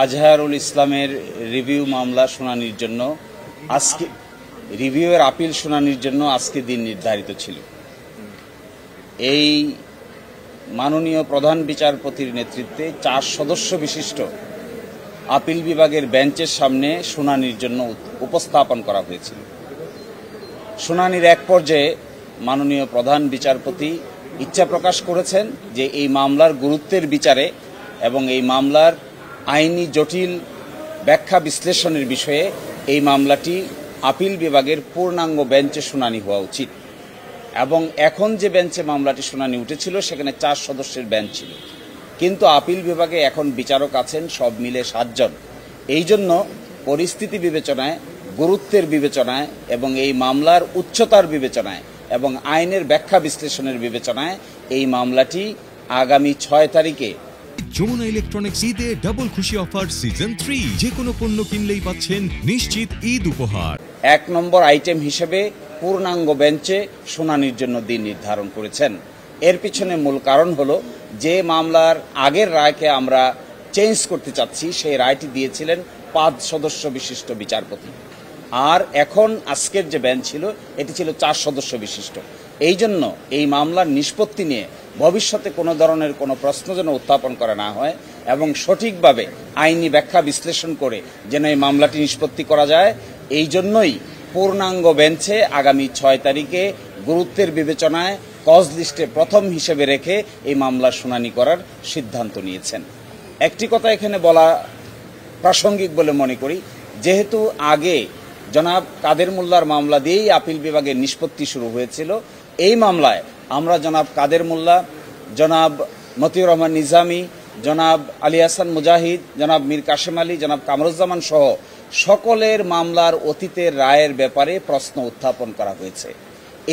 আজহারুল ইসলামের রিভিউ মামলা শুনানির জন্য আজকে রিভিউয়ের আপিল শুনানির জন্য আজকে দিন নির্ধারিত ছিল। এই মাননীয় প্রধান বিচারপতির নেতৃত্বে 4 সদস্য বিশিষ্ট আপিল বিভাগের বেঞ্চের সামনে শুনানির জন্য উপস্থাপন করা হয়েছিল। শুনানির এক পর্যায়ে মাননীয় প্রধান বিচারপতি ইচ্ছা প্রকাশ করেছেন যে এই মামলার গুরুত্বের বিচারে এবং এই মামলার আইনি জটিল ব্যাখ্যা বিশ্লেষণের বিষয়ে এই মামলাটি আপিল বিভাগের পূর্ণাঙ্গ বেঞ্চে শুনানি হওয়া উচিত। এবং এখন যে বেঞ্চে মামলাটি শুনানি উঠেছিল সেখানে 4 সদস্যের বেঞ্চ ছিল, কিন্তু আপিল বিভাগে এখন বিচারক আছেন সব মিলে 7 জন। এই জন্য পরিস্থিতি বিবেচনায়, গুরুত্বের বিবেচনায় এবং এই মামলার উচ্চতার বিবেচনায় এবং আইনের ব্যাখ্যা বিশ্লেষণের বিবেচনায় এই মামলাটি আগামী 6 তারিখে যমুনা ইলেকট্রনিক্স ঈদে ডাবল খুশি অফার সিজন 3, যে কোনো পণ্য কিনলেই পাচ্ছেন নিশ্চিত ঈদ উপহার। 1 নম্বর আইটেম হিসেবে পূর্ণাঙ্গ বেঞ্চে শুনানির জন্য দিন নির্ধারণ করেছেন। এর পিছনে মূল কারণ হলো যে মামলার আগের রায়কে আমরা চেঞ্জ করতে চাচ্ছি, সেই রায়টি দিয়েছিলেন 5 সদস্য বিশিষ্ট বিচারপতি, আর এখন আজকের যে বেঞ্চ ছিল এটি ছিল 4 সদস্য বিশিষ্ট। এই জন্য এই মামলার নিষ্পত্তি নিয়ে ভবিষ্যতে কোনো ধরনের কোনো প্রশ্ন যেন উত্থাপন করা না হয় এবং সঠিকভাবে আইনি ব্যাখ্যা বিশ্লেষণ করে যেন এই মামলাটি নিষ্পত্তি করা যায়, এই জন্যই পূর্ণাঙ্গ বেঞ্চে আগামী 6 তারিখে গুরুত্বের বিবেচনায় কজ লিস্টে প্রথম হিসেবে রেখে এই মামলার শুনানি করার সিদ্ধান্ত নিয়েছেন। একটি কথা এখানে বলা প্রাসঙ্গিক বলে মনে করি, যেহেতু আগে জনাব কাদের মোল্লার মামলা দিয়েই আপিল বিভাগের নিষ্পত্তি শুরু হয়েছিল, এই মামলায় আমরা জনাব কাদের মোল্লা, জনাব মতিউর রহমান নিজামী, জনাব আলী হাসান মুজাহিদ, জনাব মীর কাশেম আলী, জনাব কামরুজ্জামান সহ সকলের মামলার অতীতের রায়ের ব্যাপারে প্রশ্ন উত্থাপন করা হয়েছে।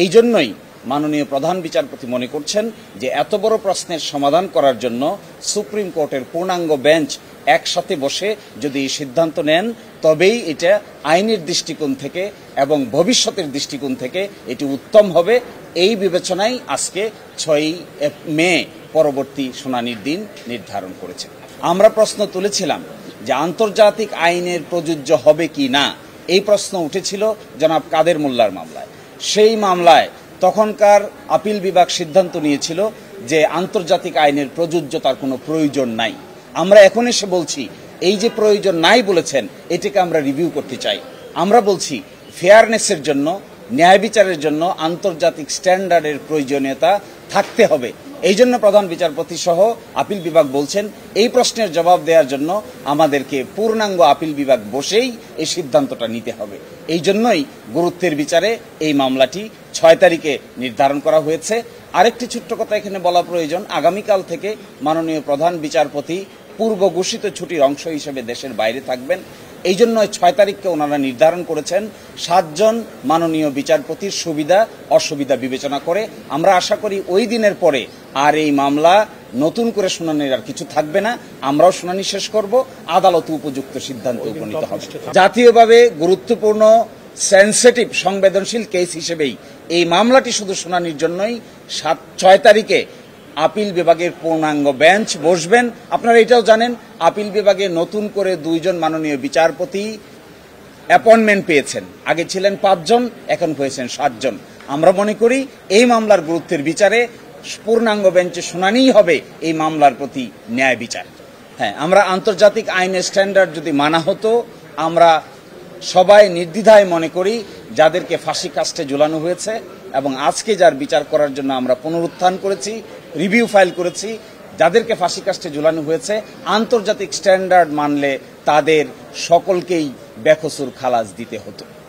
এই জন্যই মাননীয় প্রধান বিচারপতি মনে করছেন যে এত বড় প্রশ্নের সমাধান করার জন্য সুপ্রিম কোর্টের পূর্ণাঙ্গ বেঞ্চ একসাথে বসে যদি সিদ্ধান্ত নেন, তবেই এটা আইনের দৃষ্টিকোণ থেকে এবং ভবিষ্যতের দৃষ্টিকোণ থেকে এটি উত্তম হবে। এই বিবেচনায় আজকে 6 মে পরবর্তী শুনানির দিন নির্ধারণ করেছে। আমরা প্রশ্ন তুলেছিলাম যে আন্তর্জাতিক আইনের প্রযোজ্য হবে কি না, এই প্রশ্ন উঠেছিল জনাব কাদের মোল্লার মামলায়। সেই মামলায় তখনকার আপিল বিভাগ সিদ্ধান্ত নিয়েছিল যে আন্তর্জাতিক আইনের প্রযোজ্যতার কোনো প্রয়োজন নাই। আমরা এখন এসে বলছি এই যে প্রয়োজন নাই বলেছেন, এটাকে আমরা রিভিউ করতে চাই। আমরা বলছি ফেয়ারনেসের জন্য, ন্যায় বিচারের জন্য আন্তর্জাতিক স্ট্যান্ডার্ডের প্রয়োজনীয়তা থাকতে হবে। এই জন্য প্রধান বিচারপতি সহ আপিল বিভাগ বলছেন এই প্রশ্নের জবাব দেওয়ার জন্য আমাদেরকে পূর্ণাঙ্গ আপিল বিভাগ বসেই এই সিদ্ধান্তটা নিতে হবে। এই জন্যই গুরুত্বের বিচারে এই মামলাটি 6 তারিখে নির্ধারণ করা হয়েছে। আরেকটি ছোট্ট কথা এখানে বলা প্রয়োজন, আগামীকাল থেকে মাননীয় প্রধান বিচারপতি পূর্ব ঘোষিত ছুটির অংশ হিসেবে দেশের বাইরে থাকবেন। এই জন্য 6 তারিখকে ওনারা নির্ধারণ করেছেন 7 জন মাননীয় বিচারপতির সুবিধা অসুবিধা বিবেচনা করে। আমরা আশা করি ওই দিনের পরে আর এই মামলা নতুন করে শুনানির আর কিছু থাকবে না, আমরাও শুনানি শেষ করব, আদালত উপযুক্ত সিদ্ধান্ত উপনীত হবে। জাতীয়ভাবে গুরুত্বপূর্ণ সেনসিটিভ সংবেদনশীল কেস হিসেবেই এই মামলাটি শুধু শুনানির জন্যই 6 তারিখে আপিল বিভাগের পূর্ণাঙ্গ বেঞ্চ বসবেন। আপনারা এটাও জানেন আপিল বিভাগে নতুন করে 2 জন মাননীয় বিচারপতি অ্যাপয়েন্টমেন্ট পেয়েছেন। আগে ছিলেন 5 জন, এখন হয়েছেন 7 জন। আমরা মনে করি এই মামলার গুরুত্বের বিচারে পূর্ণাঙ্গ বেঞ্চে শুনানিই হবে এই মামলার প্রতি ন্যায় বিচার। হ্যাঁ, আমরা আন্তর্জাতিক আইনের স্ট্যান্ডার্ড যদি মানা হতো, আমরা সবাই নির্দ্বিধায় মনে করি যাদেরকে ফাঁসি কাস্টে ঝুলানো হয়েছে এবং আজকে যার বিচার করার জন্য আমরা পুনরুত্থান করেছি, রিভিউ ফাইল করেছি, যাদেরকে ফাঁসি কাস্টে ঝুলানো হয়েছে আন্তর্জাতিক স্ট্যান্ডার্ড মানলে তাদের সকলকেই বেকসুর খালাস দিতে হতো।